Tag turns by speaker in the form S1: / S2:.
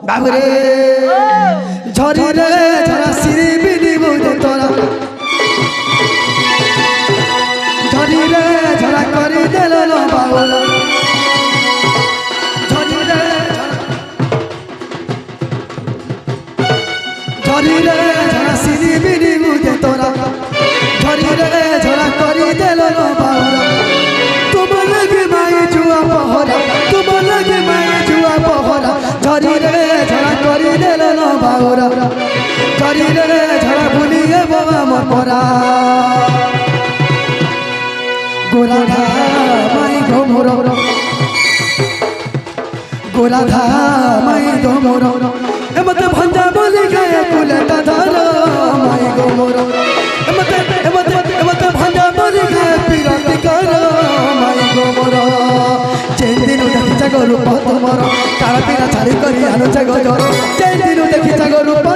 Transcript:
S1: বাবুরে ঝরিরে ঝরা সিরিবিনি বুঝে তোরা ঝরিরে ঝরা করি দেল বাবুরা ঝরিরে ঝরিরে ঝরা সিরিবিনি বুঝে তোরা ঝরিরে ঝরা করি দেল বাবুরা তোমার লাগে মায়ে জুয়া পহরা তোমার লাগে মায়ে জুয়া পহরা ঝরিরে ঝরা করি দেল বাবুরা ঝরিরে ঝরা ভুলিয়ে বাবা মর পরা গোরাধা মাই ঘোমর গোরাধা মাই ঘোমর এমতে ভঞ্জা বলি গায়ে কুলেটা ধর মাই ঘোমর এমতে ভঞ্জা বলি গায়ে পিরতি কর মাই ঘোমর যেন দিন দেখিছ গো রূপ তোমার কালা পিলা ছাড়ি করি আনুছ গো যেন দিন দেখিছ গো রূপ